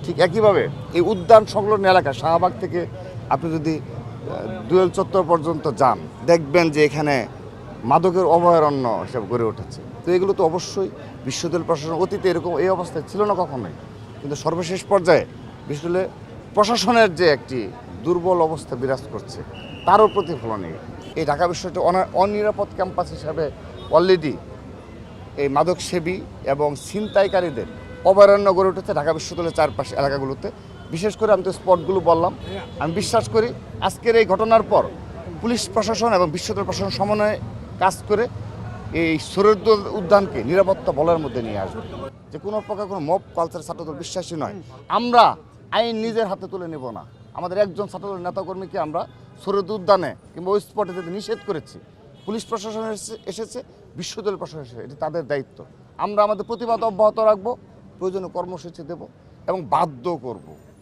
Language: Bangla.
ঠিক একইভাবে এই উদ্যান সংলগ্ন এলাকা শাহবাগ থেকে আপনি যদি দুয়েল চত্বর পর্যন্ত যান, দেখবেন যে এখানে মাদকের অভয়ারণ্য হিসেবে গড়ে উঠেছে। তো এগুলো তো অবশ্যই বিশ্ববিদ্যালয় প্রশাসন অতীতে এরকম এই অবস্থায় ছিল না কখনোই, কিন্তু সর্বশেষ পর্যায়ে বিশ্ববিদ্যালয় প্রশাসনের যে একটি দুর্বল অবস্থা বিরাজ করছে তারও প্রতিফলন এই ঢাকা বিশ্ববিদ্যালয় অনিরাপদ ক্যাম্পাস হিসাবে অলরেডি এই মাদকসেবী এবং ছিনতাইকারীদের অভয়ারণ্য গড়ে উঠেছে ঢাকা বিশ্ববিদ্যালয়ের চারপাশে এলাকাগুলোতে। বিশেষ করে আমি তো স্পটগুলো বললাম, আমি বিশ্বাস করি আজকের এই ঘটনার পর পুলিশ প্রশাসন এবং বিশ্ববিদ্যালয় প্রশাসন সমন্বয়ে কাজ করে এই শরীয়ত উদ্যানকে নিরাপত্তা বলয়ের মধ্যে নিয়ে আসবে। যে কোনো প্রকার কোনো মব কালচার ছাত্রদল বিশ্বাসী নয়। আমরা আইন নিজের হাতে তুলে নেব না। আমাদের একজন ছাত্রদল নেতাকর্মীকে আমরা শরীয়ত উদ্যানে কিংবা ওই স্পটে যেতে নিষেধ করেছি। পুলিশ প্রশাসন এসেছে, বিশ্ববিদ্যালয় প্রশাসন এসেছে, এটি তাদের দায়িত্ব। আমরা আমাদের প্রতিবাদ অব্যাহত রাখবো, প্রয়োজনীয় কর্মসূচি দেব এবং বাধ্য করব।